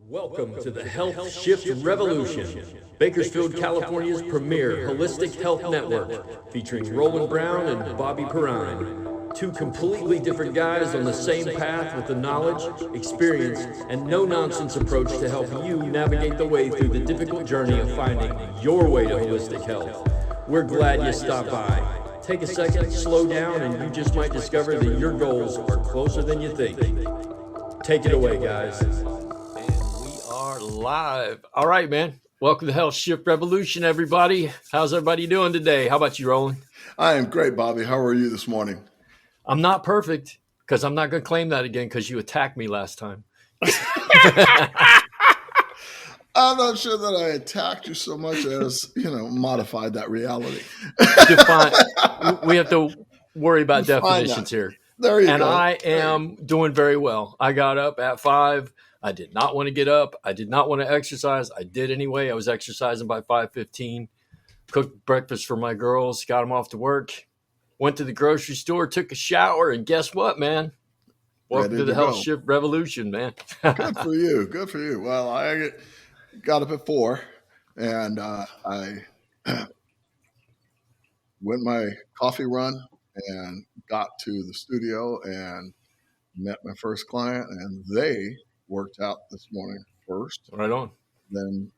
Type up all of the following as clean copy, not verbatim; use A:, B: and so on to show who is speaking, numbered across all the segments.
A: Welcome to the Health Shift Revolution, Bakersfield, California's premier holistic health network, featuring Roland Brown and Bobby Perrine. Two completely different guys on the same path with the knowledge, experience, and no-nonsense approach to help you navigate the way through the difficult journey of finding your way to holistic health. We're glad you stopped by. Take a second, slow down, and you just might discover that your goals are closer than you think. Take it away, guys.
B: Are live. All right, man. Welcome to Health Shift Revolution, everybody. How's everybody doing today? How about you, Roland?
C: I am great, Bobby. How are you this morning?
B: I'm not perfect because I'm not going to claim that again because you attacked me last time.
C: I'm not sure that I attacked you so much as, modified that reality.
B: We have to worry about definitions here.
C: There you go.
B: And I am doing very well. I got up at 5. I did not want to get up. I did not want to exercise. I did anyway. I was exercising by 5:15. Cooked breakfast for my girls. Got them off to work. Went to the grocery store. Took a shower. And guess what, man? Welcome to the Health Shift Revolution, man.
C: Good for you. Good for you. Well, I got up at 4 and I went my coffee run and got to the studio and met my first client, and they worked out this morning first.
B: Right on.
C: Then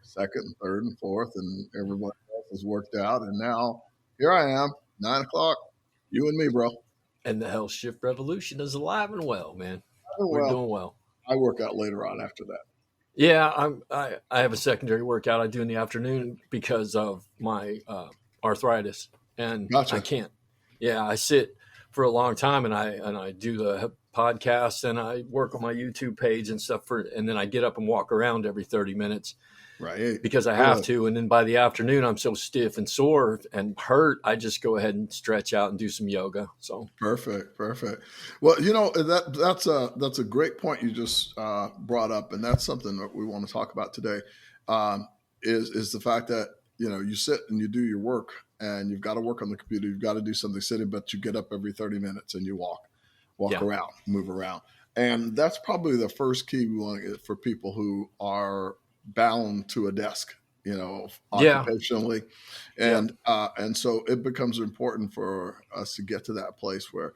C: second and third and fourth, and everyone else has worked out. And now here I am, 9 o'clock, you and me, bro.
B: And the Health Shift Revolution is alive and well, man. We're doing well.
C: I work out later on after that.
B: Yeah, I have a secondary workout I do in the afternoon because of my arthritis, and
C: Gotcha.
B: I can't. Yeah, I sit for a long time, and I do the podcast, and I work on my YouTube page and stuff and then I get up and walk around every 30 minutes,
C: right?
B: Because I have to. And then by the afternoon, I'm so stiff and sore and hurt, I just go ahead and stretch out and do some yoga. So
C: perfect. Well, that's a great point you just brought up, and that's something that we want to talk about today. Is the fact that you sit and you do your work, and you've got to work on the computer, you've got to do something sitting, but you get up every 30 minutes and you walk around, move around. And that's probably the first key we want to get for people who are bound to a desk, occupationally. And so it becomes important for us to get to that place where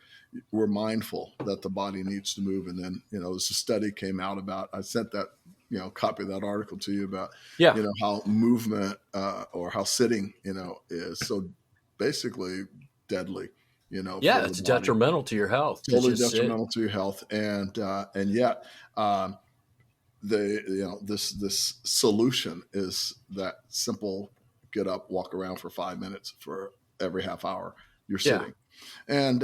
C: we're mindful that the body needs to move. And then, as a study came out about, I sent that, copy of that article to you about, how movement or how sitting, is so basically deadly.
B: It's detrimental to your health.
C: Totally detrimental to your health, and yet this solution is that simple: get up, walk around for 5 minutes for every half hour you're sitting, and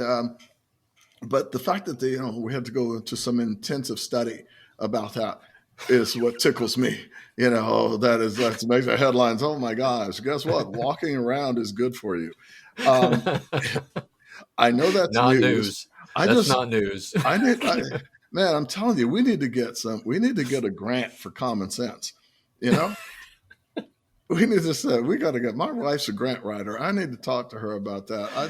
C: but the fact that we had to go into some intensive study about that is what tickles me. That makes the headlines. Oh my gosh! Guess what? Walking around is good for you. I know that's
B: not news. That's not news.
C: Man, I'm telling you, we need to get a grant for common sense. We need to say, we got to get, my wife's a grant writer. I need to talk to her about that. I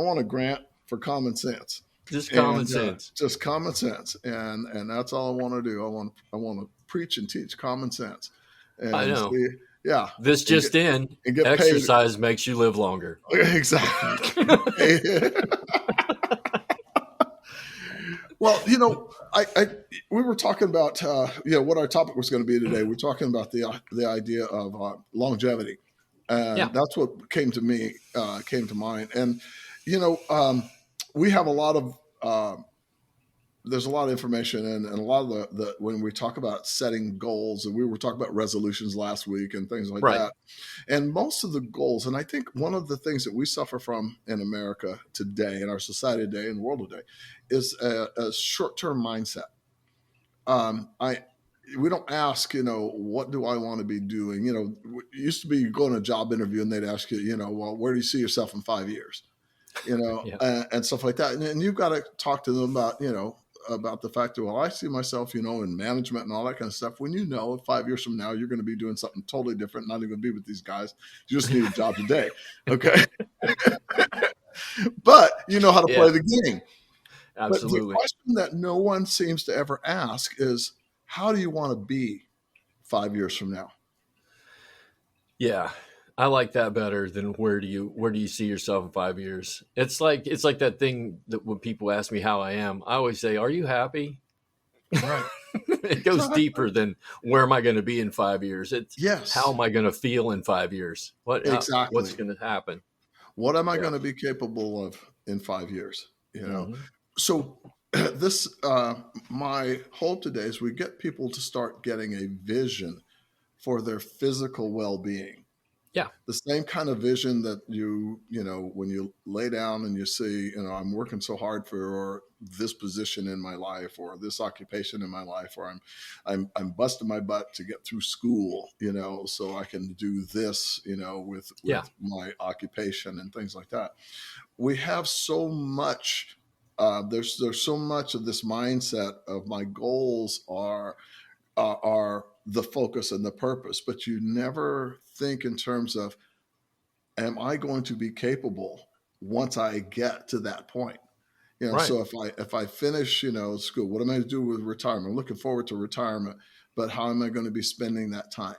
C: want a grant for common sense.
B: Just common sense.
C: Just common sense. And that's all I want to do. I want to preach and teach common sense. And
B: I know.
C: Yeah.
B: This just in, exercise makes you live longer.
C: Exactly. Well, we were talking about, what our topic was going to be today. We're talking about the idea of longevity. And that's what came to mind. And, we have a lot of, there's a lot of information and a lot of the when we talk about setting goals, and we were talking about resolutions last week and things like that. And most of the goals, and I think one of the things that we suffer from in America today, in our society today, in the world today, is a short-term mindset. We don't ask, what do I want to be doing? It used to be you go on a job interview and they'd ask you, well, where do you see yourself in 5 years? And stuff like that. And you've got to talk to them about the fact that, well, I see myself, in management and all that kind of stuff. When 5 years from now, you're going to be doing something totally different, not even going to be with these guys. You just need a job today. Okay. But you know how to play the game.
B: Absolutely.
C: But the question that no one seems to ever ask is, how do you want to be 5 years from now?
B: Yeah. I like that better than where do you see yourself in 5 years? It's like that thing that when people ask me how I am, I always say, "Are you happy?"
C: Right.
B: It goes deeper than where am I going to be in 5 years. It's how
C: Yes,
B: am I going to feel in 5 years? What's
C: exactly.
B: going to happen?
C: What am I
B: Yeah.
C: going to be capable of in 5 years?
B: Hmm.
C: So this, my hope today is we get people to start getting a vision for their physical well-being.
B: Yeah.
C: The same kind of vision that when you lay down and you see, I'm working so hard for this position in my life or this occupation in my life, or I'm busting my butt to get through school, so I can do this,
B: Yeah.
C: with my occupation and things like that. We have so much. There's so much of this mindset of my goals are the focus and the purpose, but you never think in terms of, am I going to be capable once I get to that point?
B: Right.
C: So if I finish, school, what am I going to do with retirement? I'm looking forward to retirement, but how am I going to be spending that time?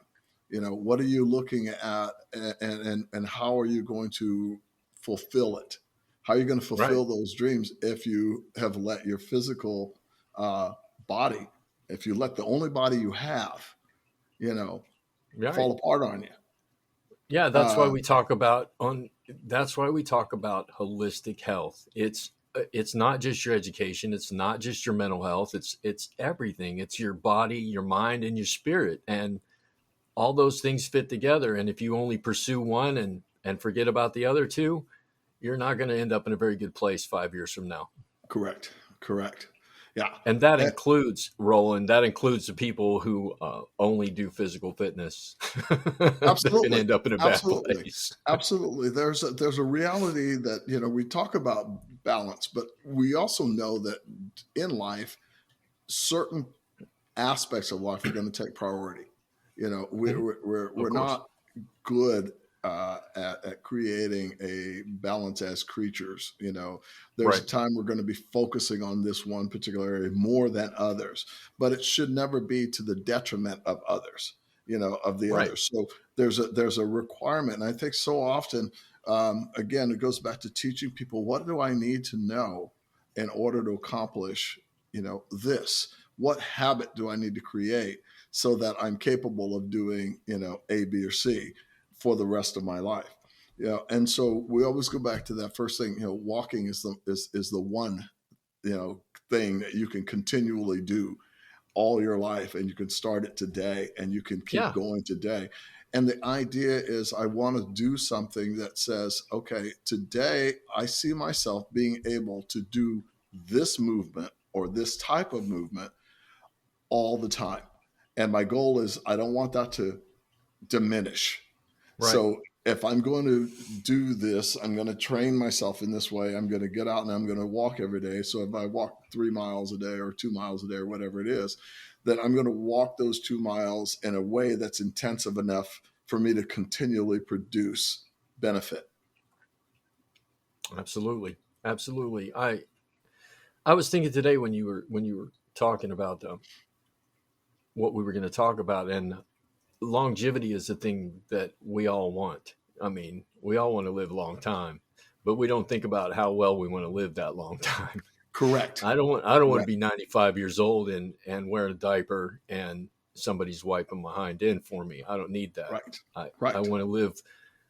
C: What are you looking at, and how are you going to fulfill it? How are you going to
B: Right.
C: fulfill those dreams if you have let your physical body, if you let the only body you have, you know,
B: Right.
C: fall apart on you?
B: Yeah, that's why
C: Uh,
B: we talk about on that's why we talk about holistic health. It's not just your education, it's not just your mental health, it's everything. It's your body, your mind and your spirit, and all those things fit together, and if you only pursue one and forget about the other two, you're not going to end up in a very good place 5 years from now.
C: Correct. Correct. Yeah.
B: And that
C: Eh,
B: includes, Roland, that includes the people who only do physical fitness. They're going to
C: Absolutely.
B: end up in a bad
C: Absolutely.
B: place.
C: Absolutely. There's a reality that, we talk about balance, but we also know that in life, certain aspects of life are going to take priority.
B: Mhm.
C: We're
B: Of course.
C: not good at creating a balance as creatures. There's a
B: Right.
C: time we're going to be focusing on this one particular area more than others, but it should never be to the detriment of others, of the
B: Right.
C: others. So there's a requirement. And I think so often, again, it goes back to teaching people, what do I need to know in order to accomplish, this? What habit do I need to create so that I'm capable of doing, A, B, or C for the rest of my life? And so we always go back to that first thing. Walking is the one, thing that you can continually do all your life, and you can start it today, and you can keep
B: Yeah.
C: going today. And the idea is, I want to do something that says, okay, today I see myself being able to do this movement or this type of movement all the time. And my goal is, I don't want that to diminish.
B: Right.
C: So if I'm going to do this, I'm going to train myself in this way. I'm going to get out and I'm going to walk every day. So if I walk 3 miles a day or 2 miles a day or whatever it is, then I'm going to walk those 2 miles in a way that's intensive enough for me to continually produce benefit.
B: Absolutely. Absolutely. I was thinking today when you were talking about what we were going to talk about, and longevity is the thing that we all want. I mean, we all want to live a long time, but we don't think about how well we want to live that long time.
C: Correct.
B: I don't want to
C: Correct.
B: be 95 years old and wear a diaper and somebody's wiping my hind end for me. I don't need that.
C: Right.
B: I
C: Right.
B: want to live.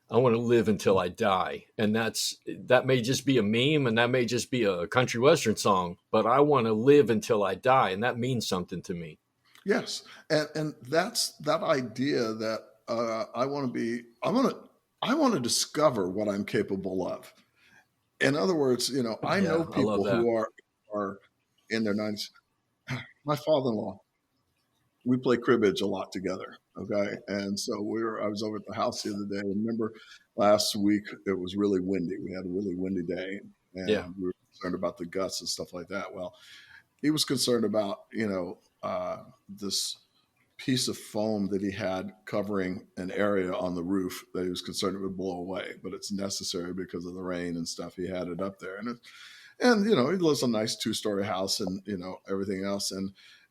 B: I want to live until I die. And that may just be a meme and that may just be a country western song, but I want to live until I die, and that means something to me.
C: Yes. And that's that idea that I want to discover what I'm capable of. In other words, I know
B: Yeah, I love
C: people
B: that.
C: who are in their 90s. My father-in-law, we play cribbage a lot together. Okay. And so I was over at the house the other day. Remember last week, it was really windy. We had a really windy day,
B: Yeah.
C: and we were concerned about the gusts and stuff like that. Well, he was concerned about, this piece of foam that he had covering an area on the roof that he was concerned it would blow away, but it's necessary because of the rain and stuff. He had it up there, and he lives in a nice 2-story house, and everything else.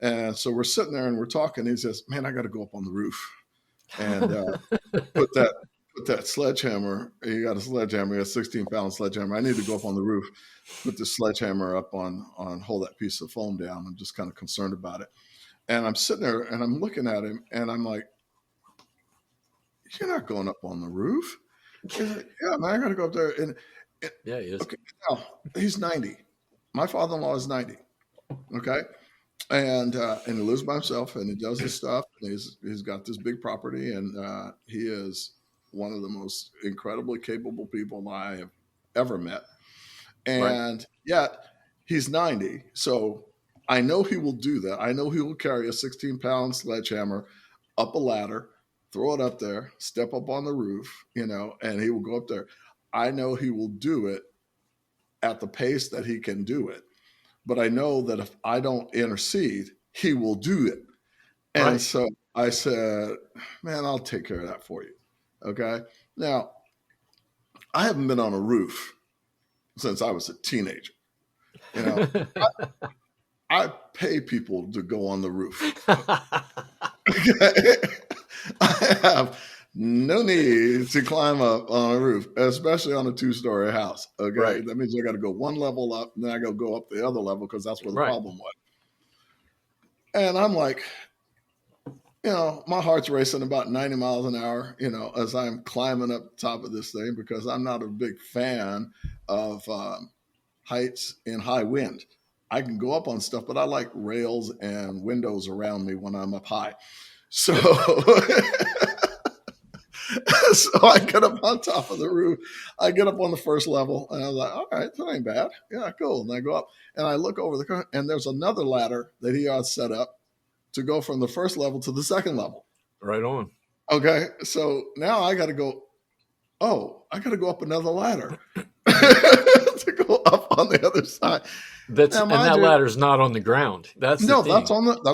C: And so we're sitting there and we're talking. He says, "Man, I got to go up on the roof and put that sledgehammer. You got a sledgehammer, a 16-pound sledgehammer. I need to go up on the roof, put the sledgehammer up on hold that piece of foam down. I'm just kind of concerned about it." And I'm sitting there and I'm looking at him and I'm like, "You're not going up on the roof." He's like, "Yeah, man, I got to go up there." And
B: Yeah, he is.
C: okay, now he's 90. My father-in-law is 90. Okay. And he lives by himself and he does his stuff. And he's got this big property and he is one of the most incredibly capable people I have ever met. And yet he's 90. So I know he will do that. I know he will carry a 16-pound sledgehammer up a ladder, throw it up there, step up on the roof, and he will go up there. I know he will do it at the pace that he can do it. But I know that if I don't intercede, he will do it. And so I said, "Man, I'll take care of that for you." Okay. Now, I haven't been on a roof since I was a teenager. I pay people to go on the roof. Okay? I have no need to climb up on a roof, especially on a 2-story house. Okay.
B: Right.
C: That means I got to go one level up and then I got to go up the other level because that's where the problem was. And I'm like, my heart's racing about 90 miles an hour, as I'm climbing up top of this thing because I'm not a big fan of heights in high wind. I can go up on stuff, but I like rails and windows around me when I'm up high. So, so I get up on top of the roof. I get up on the first level and I was like, "All right, that ain't bad. Yeah, cool." And I go up and I look over the car and there's another ladder that he has set up to go from the first level to the second level.
B: Right on.
C: Okay. So now I got to go up another ladder to go up on the other side.
B: That ladder's not on the ground. That's the thing.
C: that's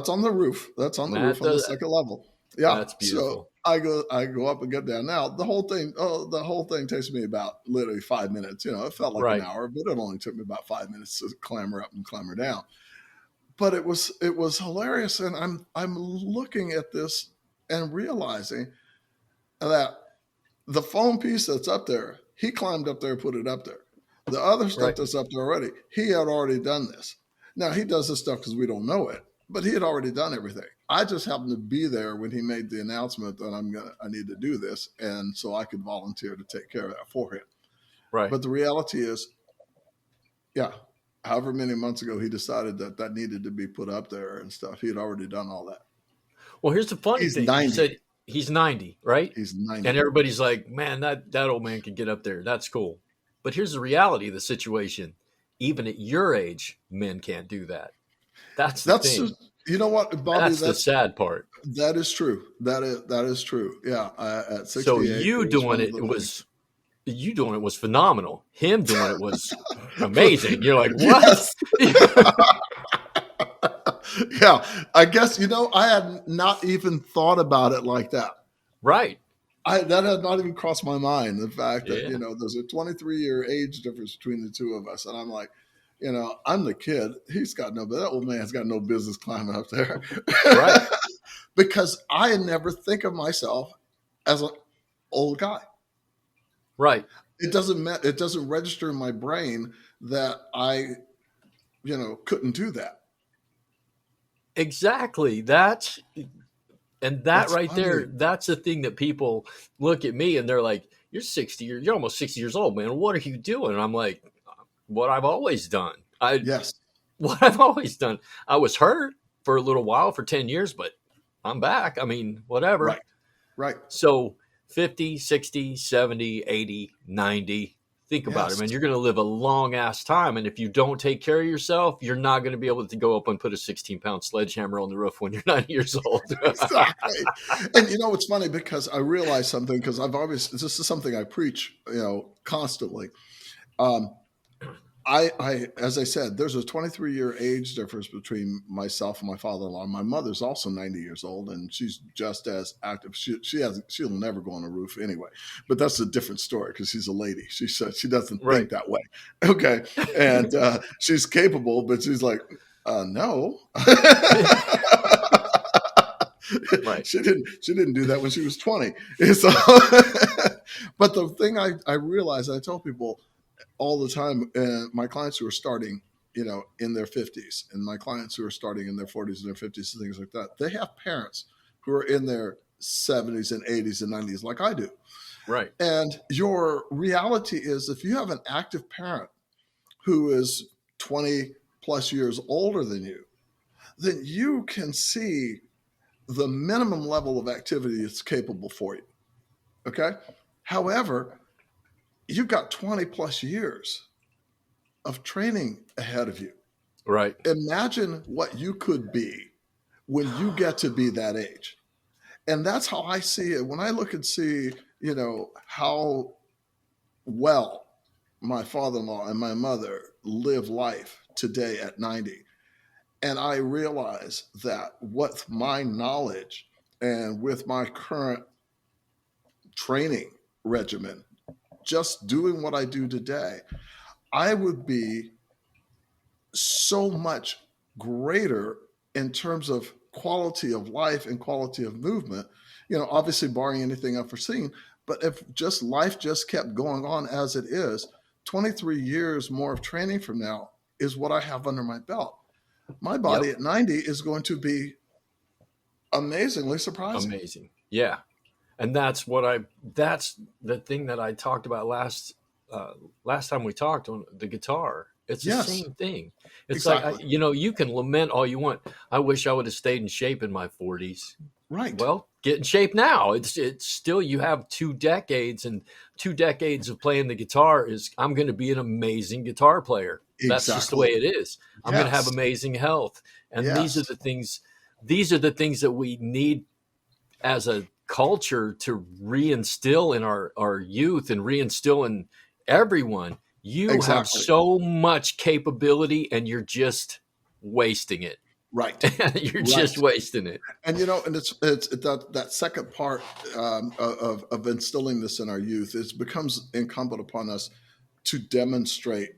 C: on the roof. That's on the roof on the second level. Yeah.
B: That's beautiful.
C: So I go up and get down. Now the whole thing takes me about literally 5 minutes. It felt like an hour, but it only took me about 5 minutes to clamber up and clamber down. But it was hilarious, and I'm looking at this and realizing that the foam piece that's up there, he climbed up there and put it up there. The other stuff that's up there already, he had already done this. Now he does this stuff because we don't know it, but he had already done everything. I just happened to be there when he made the announcement that I need to do this, and so I could volunteer to take care of that for him.
B: Right.
C: But the reality is, however many months ago he decided that needed to be put up there and stuff. He had already done all that.
B: Well, here's the funny thing. 90. You said he's 90, right?
C: He's 90.
B: And everybody's like, "Man, that old man can get up there. That's cool." But here's the reality of the situation. Even at your age, men can't do that. That's the thing.
C: You know what, Bobby?
B: That's the sad part.
C: That is true. That is true. Yeah. At 68.
B: So you doing it was phenomenal. Him doing it was amazing. You're like, what?
C: Yeah. I guess, I had not even thought about it like that.
B: Right.
C: That had not even crossed my mind. The fact that, there's a 23-year age difference between the two of us. And I'm like, I'm the kid. That old man's got no business climbing up there. Right. Because I never think of myself as an old guy.
B: Right.
C: It doesn't register in my brain that I, couldn't do that.
B: Exactly. That's right
C: funny.
B: there. That's the thing that people look at me and they're like, "You're 60. You're almost 60 years old, man. What are you doing?" And I'm like, "What I've always done." What I've always done. I was hurt for a little while, for 10 years, but I'm back. I mean, whatever.
C: Right.
B: So 50, 60, 70, 80, 90. Think about it, man. You're going to live a long ass time. And if you don't take care of yourself, you're not going to be able to go up and put a 16-pound sledgehammer on the roof when you're 90 years old.
C: Exactly. And it's funny because I realized something, because this is something I preach, constantly. As I said, there's a 23-year age difference between myself and my father-in-law. My mother's also 90 years old, and she's just as active. She'll never go on a roof anyway, but that's a different story because she's a lady. She said she doesn't think that way. Okay, and she's capable, but she's like, No.
B: Right.
C: She didn't do that when she was 20. And so, but the thing I realized, I tell people all the time, my clients who are starting, in their 50s, and my clients who are starting in their 40s and their 50s and things like that, they have parents who are in their 70s and 80s and 90s like I do.
B: Right.
C: And your reality is, if you have an active parent who is 20 plus years older than you, then you can see the minimum level of activity that's capable for you. Okay. However, you've got 20 plus years of training ahead of you.
B: Right.
C: Imagine what you could be when you get to be that age. And that's how I see it. When I look and see, how well my father-in-law and my mother live life today at 90. And I realize that with my knowledge and with my current training regimen, just doing what I do today, I would be so much greater in terms of quality of life and quality of movement, obviously barring anything unforeseen. But if just life just kept going on as it is, 23 years more of training from now is what I have under my belt. My body at 90 is going to be amazingly surprising.
B: Amazing. Yeah. And that's the thing that I talked about last time we talked on the guitar. It's the same thing. It's
C: exactly.
B: like, you can lament all you want. I wish I would have stayed in shape in my 40s.
C: Right.
B: Well, get in shape now. It's still, you have 2 decades, and 2 decades of playing the guitar I'm going to be an amazing guitar player.
C: Exactly.
B: That's just the way it is. I'm going to have amazing health. And these are the things that we need as a culture to reinstill in our youth and reinstill in everyone. You have so much capability, and you're just wasting it.
C: Right.
B: You're just wasting it.
C: And and it's that second part of instilling this in our youth. It becomes incumbent upon us to demonstrate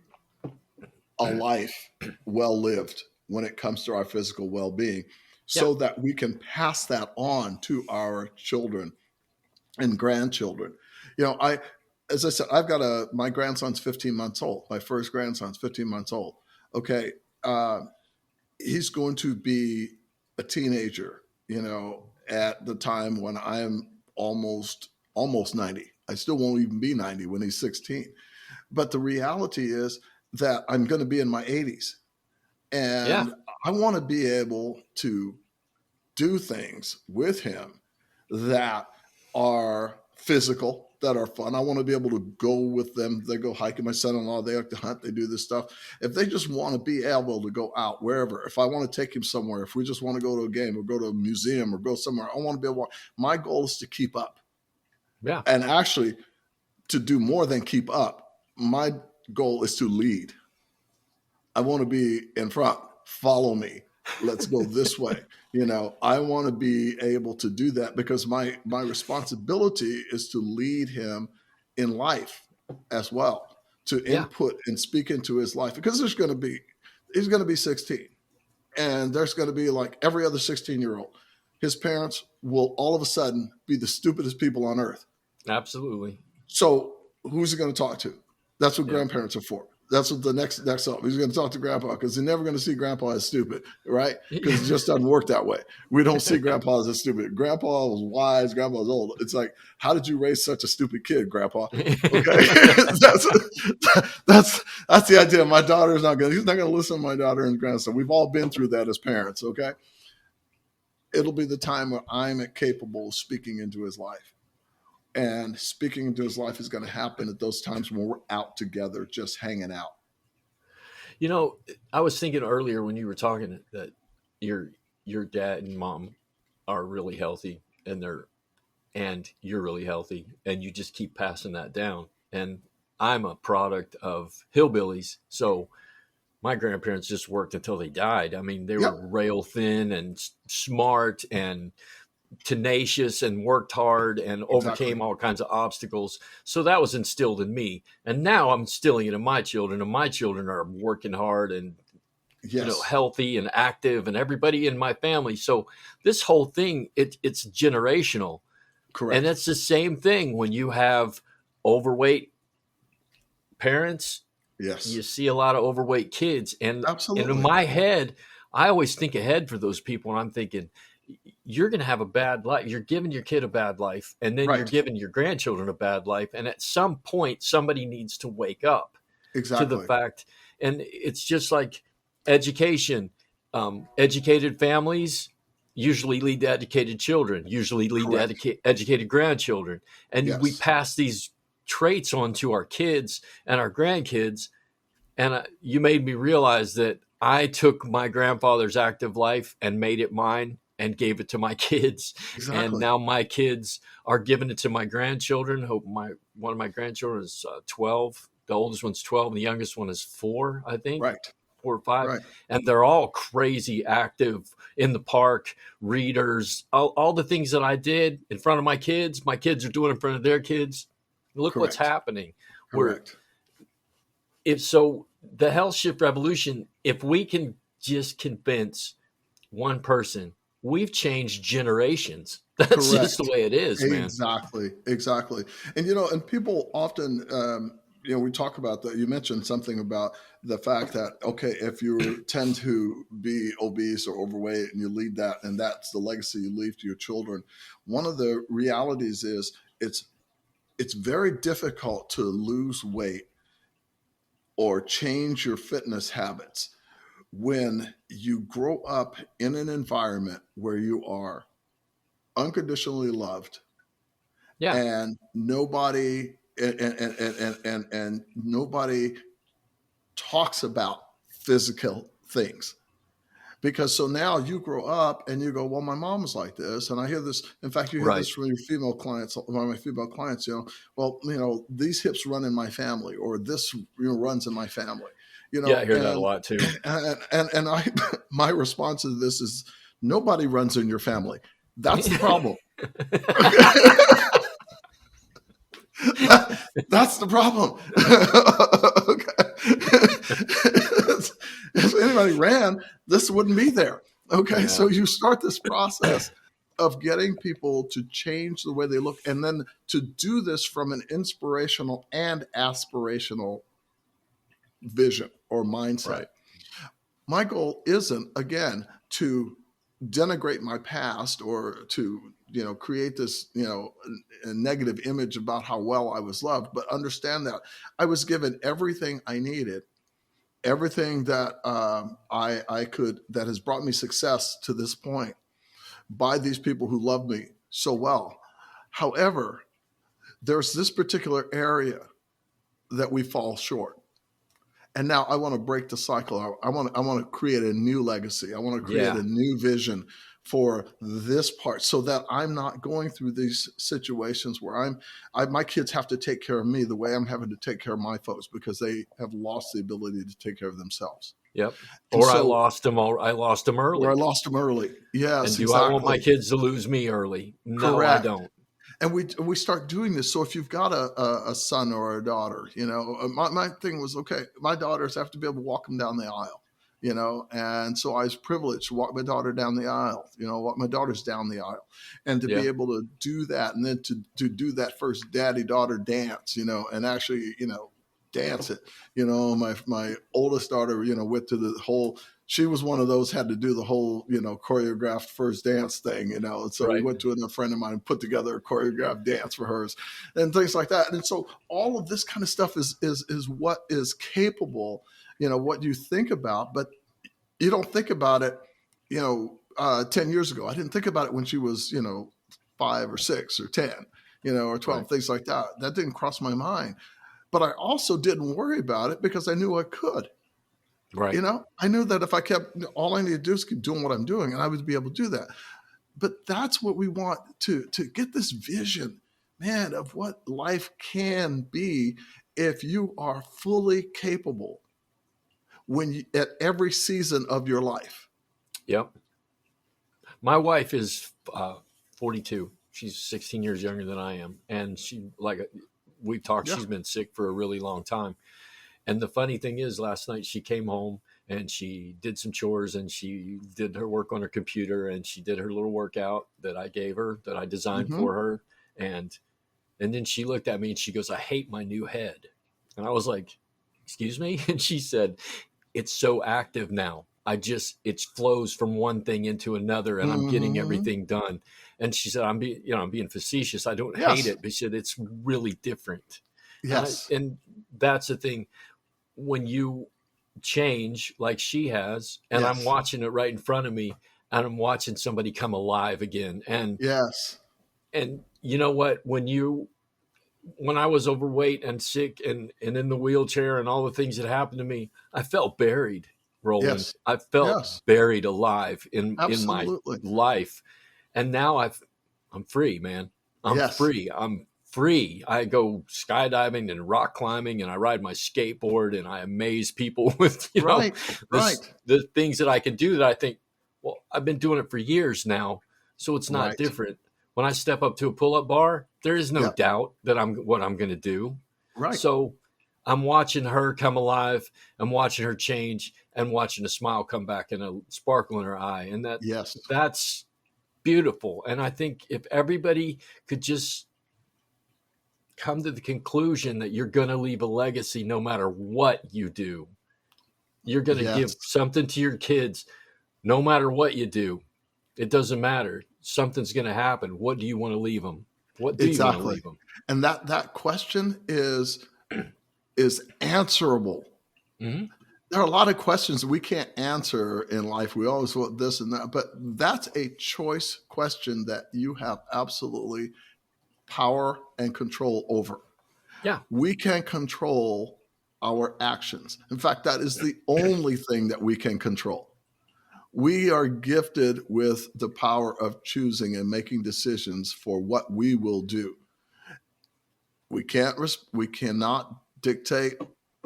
C: a life well lived when it comes to our physical well-being, so that we can pass that on to our children and grandchildren. As I said, I've got my grandson's 15 months old. My first grandson's 15 months old. Okay. He's going to be a teenager, at the time when I'm almost 90. I still won't even be 90 when he's 16. But the reality is that I'm going to be in my 80s. And I want to be able to do things with him that are physical, that are fun. I want to be able to go with them. They go hiking. My son-in-law, they like to hunt. They do this stuff. If they just want to be able to go out wherever, if I want to take him somewhere, if we just want to go to a game or go to a museum or go somewhere, I want to be able to, my goal is to keep up.
B: Yeah.
C: And actually to do more than keep up. My goal is to lead. I want to be in front. Follow me. Let's go this way. I want to be able to do that because my responsibility is to lead him in life as well, to input and speak into his life, because he's going to be 16, and there's going to be like every other 16-year-old. His parents will all of a sudden be the stupidest people on earth.
B: Absolutely.
C: So who's he going to talk to? That's what grandparents are for. That's what the next up. He's going to talk to grandpa because he's never going to see grandpa as stupid, right? Because it just doesn't work that way. We don't see grandpa as stupid. Grandpa was wise. Grandpa was old. It's like, how did you raise such a stupid kid, grandpa? Okay. that's the idea. My daughter's he's not going to listen to my daughter and grandson. We've all been through that as parents. Okay. It'll be the time where I'm capable of speaking into his life. And speaking into his life is going to happen at those times when we're out together, just hanging out.
B: I was thinking earlier when you were talking that your dad and mom are really healthy, and you're really healthy, and you just keep passing that down. And I'm a product of hillbillies, so my grandparents just worked until they died. I mean, they were rail thin and smart and tenacious and worked hard and overcame all kinds of obstacles. So that was instilled in me. And now I'm instilling it in my children, and my children are working hard and
C: Yes.
B: healthy and active, and everybody in my family. So this whole thing, it's generational. And
C: Correct.
B: it's the same thing when you have overweight parents,
C: Yes.
B: you see a lot of overweight kids. And in
C: Absolutely.
B: my head, I always think ahead for those people. And I'm thinking, you're going to have a bad life. You're giving your kid a bad life, and then you're
C: Right.
B: giving your grandchildren a bad life. And at some point, somebody needs to wake up to the
C: Exactly.
B: fact. And it's just like education. Educated families usually lead to educated children, usually lead to
C: Correct.
B: educated grandchildren. And we
C: Yes.
B: pass these traits on to our kids and our grandkids. And you made me realize that I took my grandfather's active life and made it mine and gave it to my kids. And
C: Exactly.
B: now my kids are giving it to my grandchildren. Hope one of my grandchildren is 12. The oldest one's 12, and the youngest one is 4, I think.
C: Right.
B: 4 or 5,
C: Right.
B: and they're all crazy active in the park, readers, all the things that I did in front of my kids are doing in front of their kids. Look what's
C: Correct.
B: happening. We're
C: Correct.
B: if so the health shift revolution, if we can just convince one person, we've changed generations. That's just the
C: Correct.
B: way it is, man.
C: Exactly. Exactly. And and people often, we talk about that. You mentioned something about the fact that, okay, if you tend to be obese or overweight and you lead that, and that's the legacy you leave to your children, one of the realities is it's very difficult to lose weight or change your fitness habits when you grow up in an environment where you are unconditionally loved
B: Yeah,
C: and nobody and nobody talks about physical things. Because so now you grow up and you go, well, my mom was like this. And I hear this. In fact, you hear this
B: right.
C: from your female clients, one of my female clients, well, these hips run in my family, or this, runs in my family,
B: Yeah, I hear that a
C: and,
B: lot too.
C: and I, my response to this is nobody runs in your family. That's the problem. That's the problem. Okay. If anybody ran, this wouldn't be there. Okay.
B: Yeah,
C: So you start this process of getting people to change the way they look, and then to do this from an inspirational and aspirational vision or mindset.
B: right.
C: My goal isn't, again, to denigrate my past or to create this a negative image about how well I was loved, but understand that I was given everything I needed, everything that I could, that has brought me success to this point by these people who love me so well. However, there's this particular area that we fall short. And now I want to break the cycle. I want to create a new legacy. I want to create
B: Yeah,
C: a new vision for this part, so that I'm not going through these situations where my kids have to take care of me the way I'm having to take care of my folks, because they have lost the ability to take care of themselves.
B: yep.
C: And
B: Or I
C: so,
B: lost them. I lost them
C: where I
B: early.
C: lost them early.
B: And
C: Yes,
B: do I want my
C: exactly.
B: kids to lose me early? No, I
C: Correct.
B: don't.
C: And we start doing this. So if you've got a son or a daughter, my thing was, okay, my daughters have to be able to walk them down the aisle, and so I was privileged to walk my daughter don the aisle, walk my daughters down the aisle, and to
B: Yeah,
C: be able to do that, and then to do that first daddy-daughter dance, and actually, dance it. My oldest daughter, went to the whole, she was one of those, had to do the whole, choreographed first dance thing, and so we
B: right.
C: went to a friend of mine and put together a choreographed dance for hers and things like that. And so all of this kind of stuff is what is capable, what you think about, but you don't think about it, 10 years ago. I didn't think about it when she was, 5 or 6 or 10, or
B: Right.
C: 12, things like that. That didn't cross my mind. But I also didn't worry about it because I knew I could.
B: Right.
C: I knew that if I kept, all I needed to do is keep doing what I'm doing, and I would be able to do that. But that's what we want, to get this vision, man, of what life can be if you are fully capable at every season of your life.
B: Yep. My wife is 42. She's 16 years younger than I am. And we've talked,
C: Yeah.
B: she's been sick for a really long time. And the funny thing is, last night she came home and she did some chores, and she did her work on her computer, and she did her little workout that I gave her, that I designed
C: Mm-hmm.
B: for her. And then she looked at me and she goes, "I hate my new head." And I was like, "Excuse me?" And she said, "It's so active now. It flows from one thing into another, and I'm getting
C: Mm-hmm.
B: everything done." And she said, I'm being facetious. I don't hate
C: Yes.
B: it, but she said, "It's really different."
C: Yes.
B: And that's the thing. When you change like she has, and I'm
C: Yes.
B: watching it right in front of me, and I'm watching somebody come alive again.
C: Yes.
B: And you know what? When I was overweight and sick and in the wheelchair and all the things that happened to me, I felt buried, Roland.
C: Yes.
B: I felt
C: Yes.
B: buried alive in my
C: Absolutely.
B: life. And now I'm free, man. I'm
C: Yes.
B: free. I'm free. I go skydiving and rock climbing, and I ride my skateboard, and I amaze people with,
C: Right. Right.
B: the things that I can do that I think, well, I've been doing it for years now, so it's not
C: Right.
B: different. When I step up to a pull-up bar, there is no
C: Yep.
B: doubt that what I'm going to do.
C: Right.
B: So I'm watching her come alive. I'm watching her change, and watching a smile come back and a sparkle in her eye. And
C: Yes.
B: that's beautiful. And I think if everybody could just come to the conclusion that you're going to leave a legacy no matter what you do, you're going to give
C: Yes.
B: something to your kids no matter what you do. It doesn't matter. Something's going to happen. What do you want to leave them? What do you want to
C: Exactly.
B: leave them?
C: And that question is answerable.
B: Mm-hmm.
C: There are a lot of questions we can't answer in life. We always want this and that, but that's a choice question that you have absolutely power and control over.
B: Yeah.
C: We can control our actions. In fact, that is the only thing that we can control. We are gifted with the power of choosing and making decisions for what we will do. We cannot dictate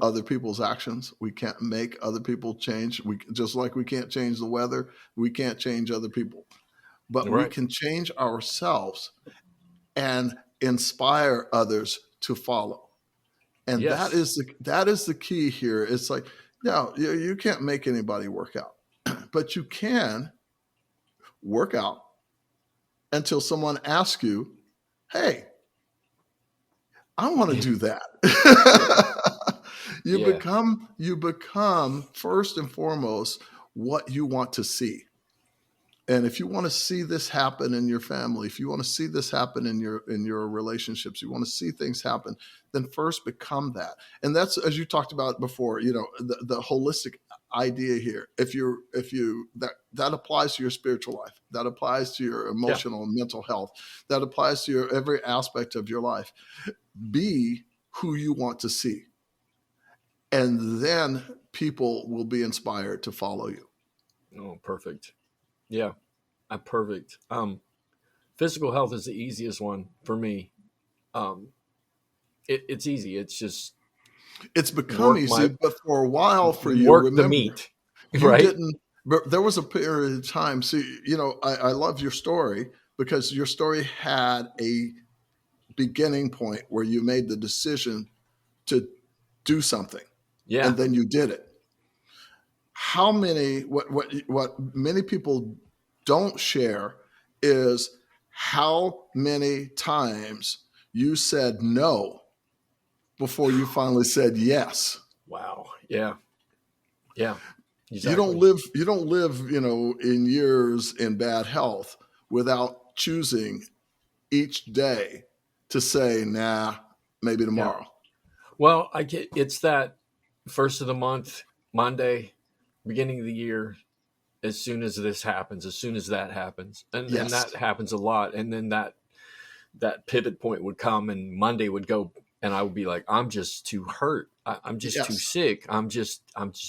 C: other people's actions. We can't make other people change. Just like we can't change the weather, we can't change other people. But we
B: Right.
C: can change ourselves and inspire others to follow. And
B: Yes.
C: that is the key here. It's like, no, you can't make anybody work out, but you can work out until someone asks you, "Hey, I want to do that." You
B: Yeah.
C: become first and foremost what you want to see. And if you want to see this happen in your family, if you want to see this happen in your relationships, you want to see things happen, then first become that. And that's, as you talked about before, the holistic idea here. That applies to your spiritual life, that applies to your emotional and mental health, that applies to your every aspect of your life. Be who you want to see, and then people will be inspired to follow you.
B: Oh, perfect. Yeah, perfect. Physical health is the easiest one for me. It's easy. It's just
C: It's become easy, but for a while for you,
B: work the
C: remember,
B: meat,
C: you
B: right?
C: didn't. But there was a period of time. See, I love your story because your story had a beginning point where you made the decision to do something,
B: Yeah.
C: and then you did it. What many people don't share is how many times you said no before you finally said yes.
B: Wow. Yeah. Yeah. Exactly.
C: You don't live, in years in bad health without choosing each day to say, nah, maybe tomorrow.
B: Yeah. Well, it's that first of the month, Monday, beginning of the year, as soon as this happens, as soon as that happens. And
C: Yes.
B: that happens a lot. And then that pivot point would come, and Monday would go, and I would be like, I'm just too hurt. I'm just too
C: Yes.
B: sick. I'm just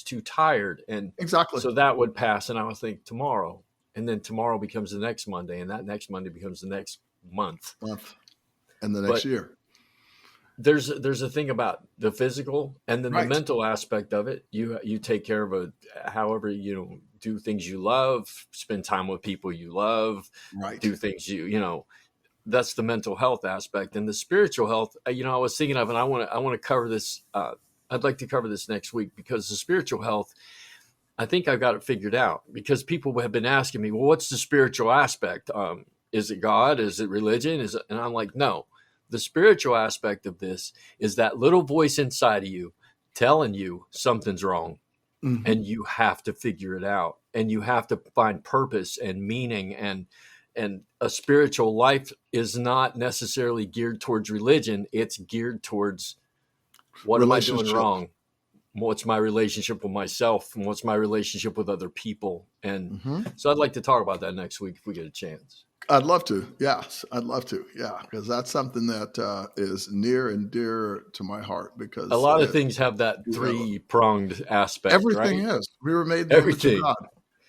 B: too tired. And
C: Exactly.
B: so that would pass, and I would think tomorrow, and then tomorrow becomes the next Monday, and that next Monday becomes the next month.
C: And the next year.
B: There's a thing about the physical and then
C: Right.
B: the mental aspect of it. You take care of however do things you love, spend time with people you love,
C: Right.
B: do things that's the mental health aspect. And the spiritual health, I was thinking of, and I want to cover this. I'd like to cover this next week, because the spiritual health, I think I've got it figured out, because people have been asking me, well, what's the spiritual aspect? Is it God? Is it religion? And I'm like, no, the spiritual aspect of this is that little voice inside of you telling you something's wrong,
C: Mm-hmm.
B: and you have to figure it out, and you have to find purpose and meaning. And a spiritual life is not necessarily geared towards religion. It's geared towards, what am I doing wrong? What's my relationship with myself, and what's my relationship with other people? And
C: Mm-hmm.
B: so I'd like to talk about that next week if we get a chance.
C: I'd love to. Yes, I'd love to. Yeah, because that's something that is near and dear to my heart. Because
B: A lot of things have that three-pronged aspect,
C: everything
B: right?
C: is. We were made in the image of God.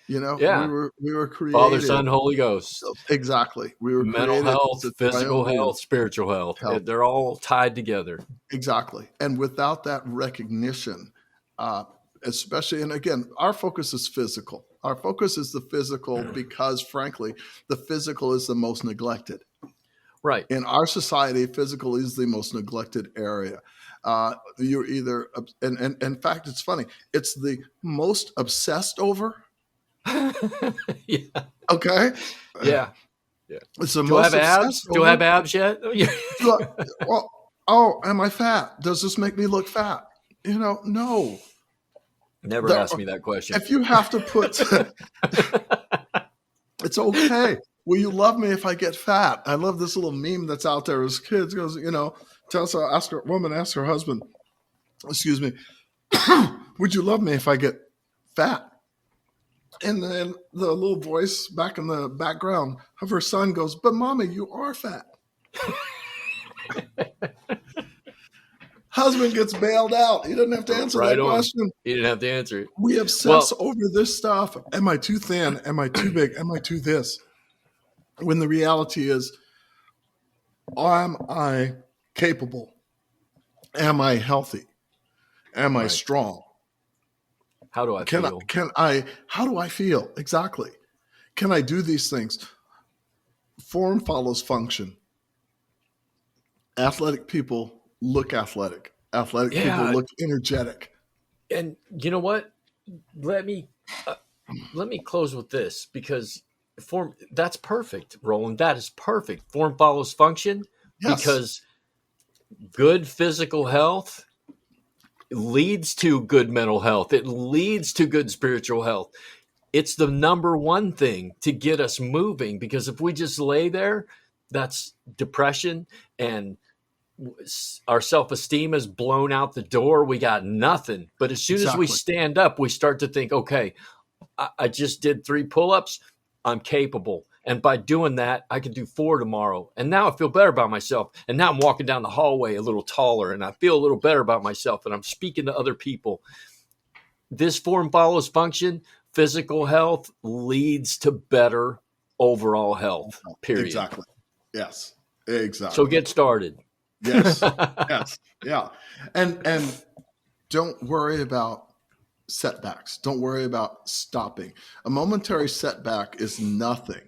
B: Yeah.
C: We were created.
B: Father, Son, Holy Ghost.
C: Exactly. We were
B: Mental
C: created
B: health,
C: to
B: physical
C: triumph
B: health, spiritual health. They're all tied together.
C: Exactly. And without that recognition, especially, and again, our focus is physical. Our focus is the physical because, frankly, the physical is the most neglected.
B: Right.
C: In our society, physical is the most neglected area. You're either, and in fact, it's funny, it's the most obsessed over.
B: Yeah.
C: Okay.
B: Yeah. Yeah.
C: It's the
B: Do I
C: most
B: have abs?
C: obsessed
B: Do I have abs yet?
C: Well, oh, am I fat? Does this make me look fat? No.
B: Never asked me that question.
C: If you have to put, it's okay. Will you love me if I get fat? I love this little meme that's out there as kids goes, woman asks her husband, excuse me, would you love me if I get fat? And then the little voice back in the background of her son goes, but mommy, you are fat. Husband gets bailed out. He doesn't have to answer that question.
B: He didn't have to answer it.
C: We obsess over this stuff. Am I too thin? Am I too big? Am I too this? When the reality is, am I capable? Am I healthy? Am I strong?
B: How do I feel?
C: How do I feel? Exactly. Can I do these things? Form follows function. Athletic people look athletic. Athletic people look energetic.
B: And you know what? Let me close with this, because that's perfect, Roland. That is perfect. Form follows function. Yes. Because good physical health leads to good mental health. It leads to good spiritual health. It's the number one thing to get us moving, because if we just lay there, that's depression, and our self-esteem is blown out the door. We got nothing. But as soon as we stand up, we start to think, okay, I just did 3 pull-ups. I'm capable. And by doing that, I can do 4 tomorrow. And now I feel better about myself. And now I'm walking down the hallway a little taller, and I feel a little better about myself, and I'm speaking to other people. This form follows function. Physical health leads to better overall health, period.
C: Exactly. Yes, exactly.
B: So get started.
C: Yes. Yes. Yeah. And don't worry about setbacks. Don't worry about stopping. A momentary setback is nothing.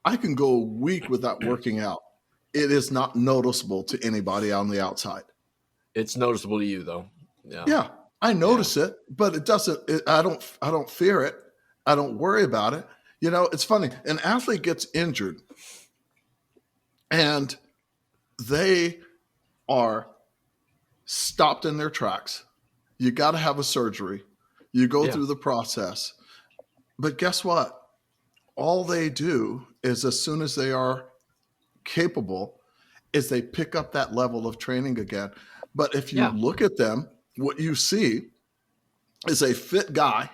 C: I can go a week without working out. It is not noticeable to anybody on the outside.
B: It's noticeable to you, though.
C: Yeah. I notice it, but it doesn't. I don't fear it. I don't worry about it. It's funny. An athlete gets injured, and they are stopped in their tracks. You got to have a surgery. You go through the process. But guess what? All they do is, as soon as they are capable, is they pick up that level of training again. But if you look at them, what you see is a fit guy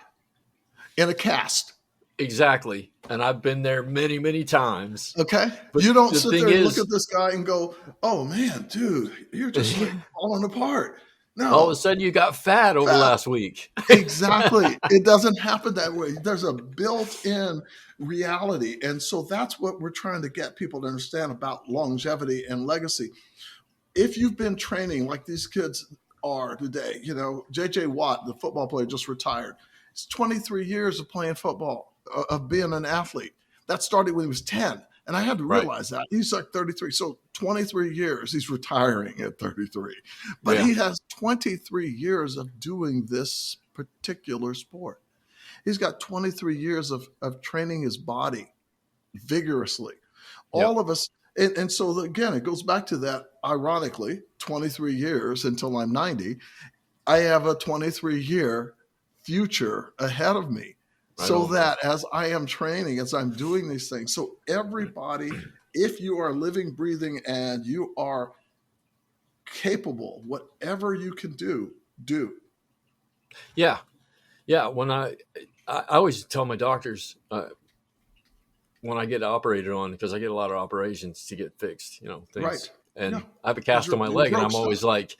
C: in a cast.
B: Exactly. And I've been there many, many times.
C: Okay. But you don't sit there and look at this guy and go, oh man, dude, you're just falling apart. No.
B: All of a sudden you got fat over last week.
C: Exactly. It doesn't happen that way. There's a built-in reality. And so that's what we're trying to get people to understand about longevity and legacy. If you've been training like these kids are today, J.J. Watt, the football player, just retired. It's 23 years of playing football, of being an athlete. That started when he was 10. And I had to realize that. He's like 33. So 23 years, he's retiring at 33. But he has 23 years of doing this particular sport. He's got 23 years of training his body vigorously.
B: Yep.
C: All of us. And so again, it goes back to that, ironically, 23 years until I'm 90. I have a 23-year future ahead of me.
B: Right
C: So
B: on.
C: that as I am training, as I'm doing these things, so everybody, if you are living, breathing, and you are capable, whatever you can do.
B: Yeah. Yeah. When I always tell my doctors, when I get operated on, because I get a lot of operations to get fixed, things.
C: Right.
B: And
C: Yeah.
B: I have a cast on my leg, and I'm always like,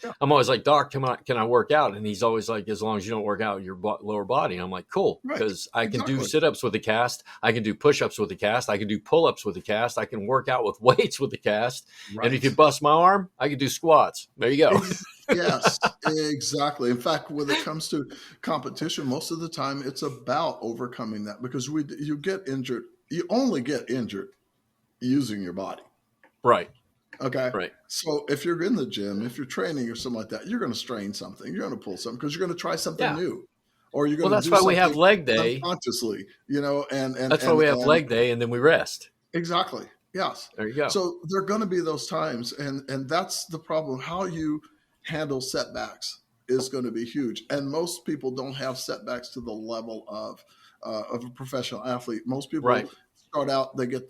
B: Doc, can I work out? And he's always like, as long as you don't work out your lower body. And I'm like, cool, because I can do sit-ups with the cast. I can do push-ups with the cast. I can do pull-ups with the cast. I can work out with weights with the cast. Right. And if you bust my arm, I can do squats. There you go.
C: Yes, exactly. In fact, when it comes to competition, most of the time it's about overcoming that, because you get injured. You only get injured using your body.
B: Right.
C: Okay.
B: Right.
C: So if you're in the gym, if you're training or something like that, you're going to strain something. You're going to pull something because you're going to try something new, or you're going to.
B: Well, that's why we have leg day.
C: Consciously, and
B: that's why we have leg day, and then we rest.
C: Exactly. Yes.
B: There you go.
C: So there are going to be those times, and that's the problem. How you handle setbacks is going to be huge, and most people don't have setbacks to the level of a professional athlete. Most people start out, they get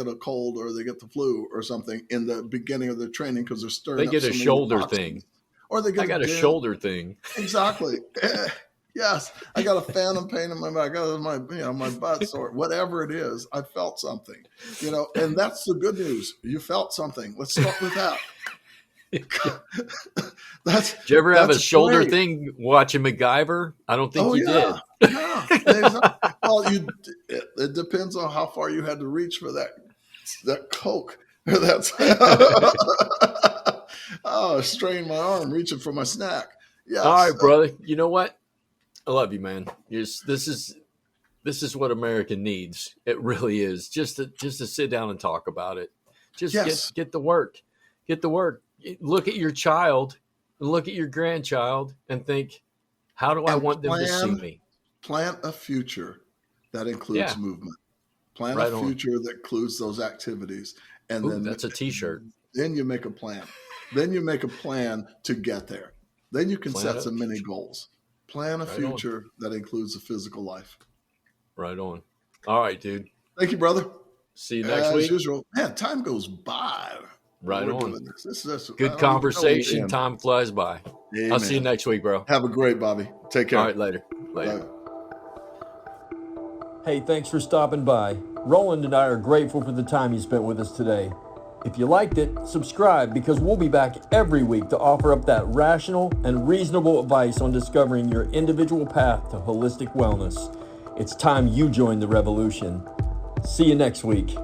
C: a cold or they get the flu or something in the beginning of their training because they're stirring.
B: They get a shoulder thing,
C: or they get.
B: I got a shoulder thing.
C: Exactly. Yes, I got a phantom pain in my back. I got my butt sore. Whatever it is, I felt something. And that's the good news. You felt something. Let's start with that.
B: Did you ever have a shoulder thing watching MacGyver? I don't think you did.
C: Yeah. Exactly. Well, it depends on how far you had to reach for that Coke. That's strained my arm reaching for my snack. Yeah.
B: All right, brother. You know what? I love you, man. This is what America needs. It really is. Just to sit down and talk about it. Just get the work. Get the work. Look at your child and look at your grandchild and think, how do I want them to see me?
C: Plant a future that includes movement. Plan a future that includes those activities. And then
B: that's a t-shirt.
C: Then you make a plan. Then you make a plan to get there. Then you can set some mini goals. Plan a future that includes a physical life.
B: Right on. All right, dude.
C: Thank you, brother.
B: See you next week.
C: As usual. Man, time goes by.
B: Right on. This is good conversation. Time flies by. Amen. I'll see you next week, bro.
C: Have a great, Bobby. Take care.
B: All right, later.
C: Bye.
A: Hey, thanks for stopping by. Roland and I are grateful for the time you spent with us today. If you liked it, subscribe, because we'll be back every week to offer up that rational and reasonable advice on discovering your individual path to holistic wellness. It's time you join the revolution. See you next week.